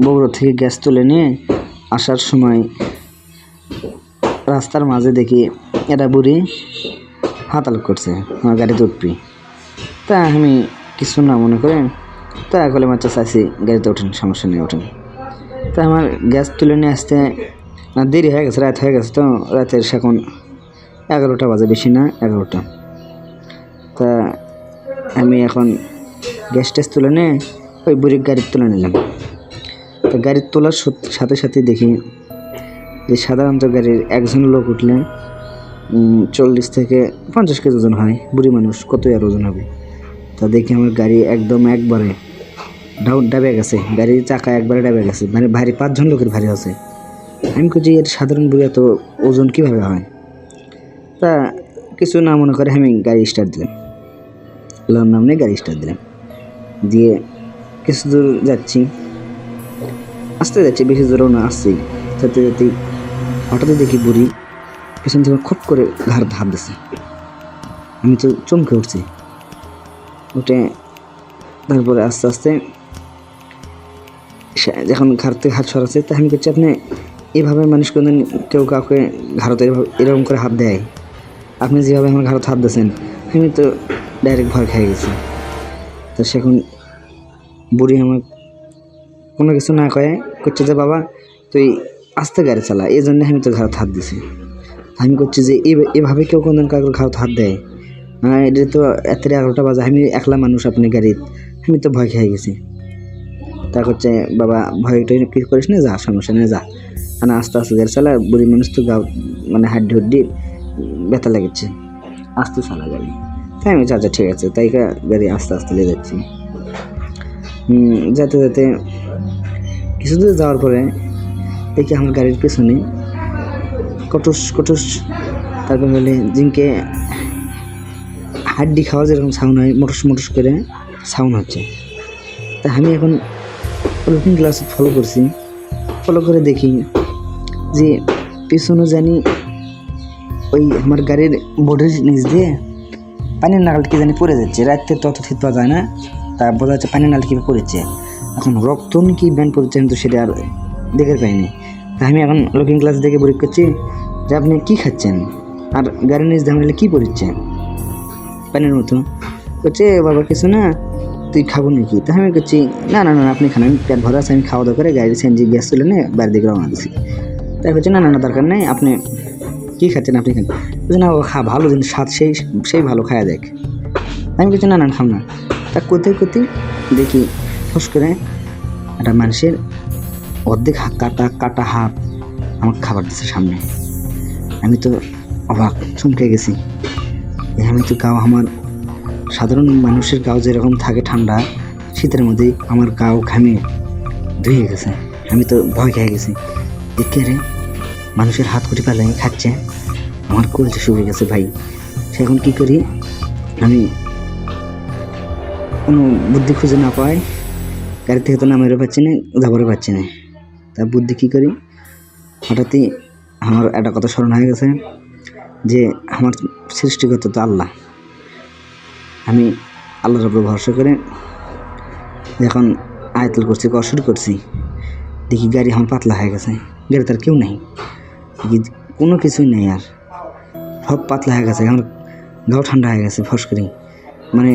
বগুড়া থেকে গ্যাস তুলে নিয়ে আসার সময় রাস্তার মাঝে দেখি এটা বুড়ি হাতাল করছে আমার গাড়িতে উঠবি। তা আমি কিছু না মনে করে তা কলে মাত্র চাইছি গাড়িতে ওঠেন, সমস্যা নেই ওঠেন। তা আমার গ্যাস তুলে নিয়ে আসতে দেরি হয়ে গেছে, রাত হয়ে গেছে। তো রাতের এখন 11টা বাজে, বেশি না 11টা। তা আমি এখন গ্যাস ট্যাস তুলে নিয়ে ওই বুড়ির গাড়ি তুলে নিলাম। তো গাড়ি তোলার সাথে সাথে দেখি যে সাধারণত গাড়ির একজন লোক উঠলে 40 থেকে 50 কেজি ওজন হয়। বুড়ি মানুষ কতই আর ওজন হবে। তা দেখি আমার গাড়ি একদম একবারে ডাবে গেছে, গাড়ির চাকা একবারে ডাবে গেছে, মানে ভারী 5 জন লোকের ভারী আছে। আমি খুঁজি এর সাধারণ বুড়ি এত ওজন কীভাবে হয়। তা কিছু না মনে করে আমি গাড়ি স্টার্ট দিলাম, নাম নিয়ে গাড়ি স্টার্ট দিলাম, দিয়ে কিছু দূর যাচ্ছি, আস্তে যাচ্ছি, বেশি দূরও না, আসছি। যেতে যেতে হঠাৎ দেখি বুড়ি পেছন থেকে খট করে ঘাড় ধাপ দিছে। আমি তো চমকে উঠছি, উঠে তারপরে আস্তে আস্তে যখন ঘাড় থেকে হাত সরাচ্ছে, তা আমি করছি আপনি এইভাবে মানুষ কোনদিন কেউ কাউকে ঘাড়তে এরকম করে হাত দেয়? আপনি যেভাবে আমার ঘাড়তে হাত দিয়েছেন, আমি তো ডাইরেক্ট ভয় খেয়ে গেছি। তো সেখন বুড়ি আমার কোনো কিছু না কয়ে করছে যে বাবা তুই আস্তে গাড়ি চালা, এই জন্য আমি তো ঘাড়তে হাত দিছি। আমি করছি যে এভাবে কেউ কোনদিন কাউকে ঘাড়তে হাত দেয়? এটা তো 11টা বাজে, আমি একলা মানুষ আপনি গাড়ি, আমি তো ভয় খেয়ে গেছি। তা করছে বাবা ভয়টা কি করিস না, যা সমস্যা নেই যা, মানে আস্তে আস্তে গাড়ি চালা, বুড়ি মানুষ তো গাও মানে হাড্ডি ব্যথা লেগেছে, আস্তে চালা গাড়ি। তাই আমি আচ্ছা ঠিক আছে, তাই গাড়ি আস্তে আস্তে নিয়ে যাচ্ছি। যেতে যেতে কিছু দূর যাওয়ার পরে দেখি আমার গাড়ির পেছনে কটুস কটুস, তারপর হলে জিনকে হাড্ডি খাওয়া যেরকম সাউন্ড হয়, মোটস মোটস করে সাউন্ড হচ্ছে। তা আমি এখন লুকিং গ্লাস ফলো করছি, ফলো করে দেখি যে পেছনে জানি ওই আমার গাড়ির বোর্ডের নিচ দিয়ে পানির নাগাল কি জানি পড়ে যাচ্ছে। রাত্রে তত ঠিক পাওয়া যায় না, তা বোঝা যাচ্ছে পানির নাগাল কীভাবে পড়েছে। এখন রক্ত কি ব্যান্ড পড়েছে আমি তো সেটা আর দেখে পাইনি। তা আমি এখন লুকিং গ্লাস দেখে বলি করছি যে আপনি কী খাচ্ছেন, আর গাড়ির নিচ ধামলে কী পড়েছে পানির মতো। করছে বাবা কিছু না, তুই খাবো নাকি? তা আমি করছি না না না আপনি খান, আমি পেট ভরা আছে, আমি খাওয়া দাওয়া করে গাড়ির সিএনজি গ্যাস তুলে নিয়ে বাইরের দিকে রওনা দিচ্ছি। তাই করছে না না না দরকার নেই, আপনি কী খাচ্ছেন আপনি খান। বলছে না ও ভালো জিনিস, স্বাদ সেই ভালো খাওয়া দেখ। আমি বলছি না না খাম না। তা কোথায় দেখি ফস করে একটা মানুষের অর্ধেক কাটা হাত আমাকে খাবার দিচ্ছে সামনে। আমি তো অবাক, চমকে গেছি। আমি তো গাও, আমার সাধারণ মানুষের গাও যেরকম থাকে ঠান্ডা শীতের মধ্যে, আমার গাও ঘামে ধুয়ে গেছে। আমি তো ভয় খেয়ে গেছি, দেখে রে মানুষের হাত কুটি পালে খাচ্ছে, আমার কলচে শুকিয়ে গেছে ভাই। সে এখন কী করি, আমি কোনো বুদ্ধি খুঁজে না পাই, গাড়ি থেকে তো নামেরও পাচ্ছি না, যাবারও পাচ্ছি না। তা বুদ্ধি কী করি, হঠাৎই আমার একটা কথা স্মরণ হয়ে গেছে যে আমার সৃষ্টিকর্তা তো আল্লাহ। আমি আল্লাহর উপর ভরসা করে যখন আয়াতুল কুরসি করা শুরু করছি, দেখি গাড়ি আমার পাতলা হয়ে গেছে, গাড়ি তার কেউ নেই, কোনো কিছুই নেই, আর সব পাতলা হয়ে গেছে। আমার গাও ঠান্ডা হয়ে গেছে ফস করে, মানে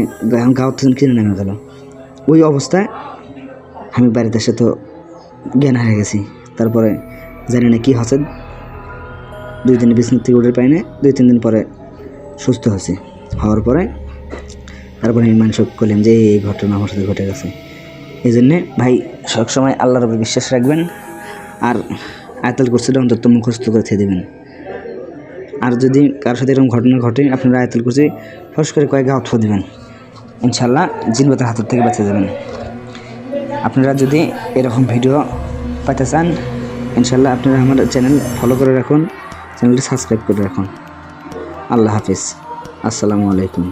গাও তো কিনে নেমে গেল। ওই অবস্থায় আমি বাড়িতে এসে তো জ্ঞান হারিয়ে গেছি। তারপরে জানি না কী হচ্ছে, 2 দিন বিছানা থেকে উঠে পাই না, 2-3 দিন পরে সুস্থ হয়েছে। হওয়ার পরে তারপরে আমি মানুষকে বললাম যে এই ঘটনা আমার সাথে ঘটে গেছে। এই জন্যে ভাই সবসময় আল্লাহর উপর বিশ্বাস রাখবেন, আর আয়াতুল কুরসিটা অন্তত মুখস্থ করে থেকে দেবেন। আর যদি কারোর সাথে এরকম ঘটনা ঘটে, আপনারা আয়াতুল কুরসি ফস করে কয়েক গাঁথ দেবেন, ইনশাল্লাহ জিনবাতের হাতের থেকে বেঁচে যাবেন। আপনারা যদি এরকম ভিডিও পাইতে চান, ইনশাল্লাহ আপনারা আমার চ্যানেল ফলো করে রাখুন, চ্যানেলটি সাবস্ক্রাইব করে রাখুন। আল্লাহ হাফিজ, আসসালামু আলাইকুম।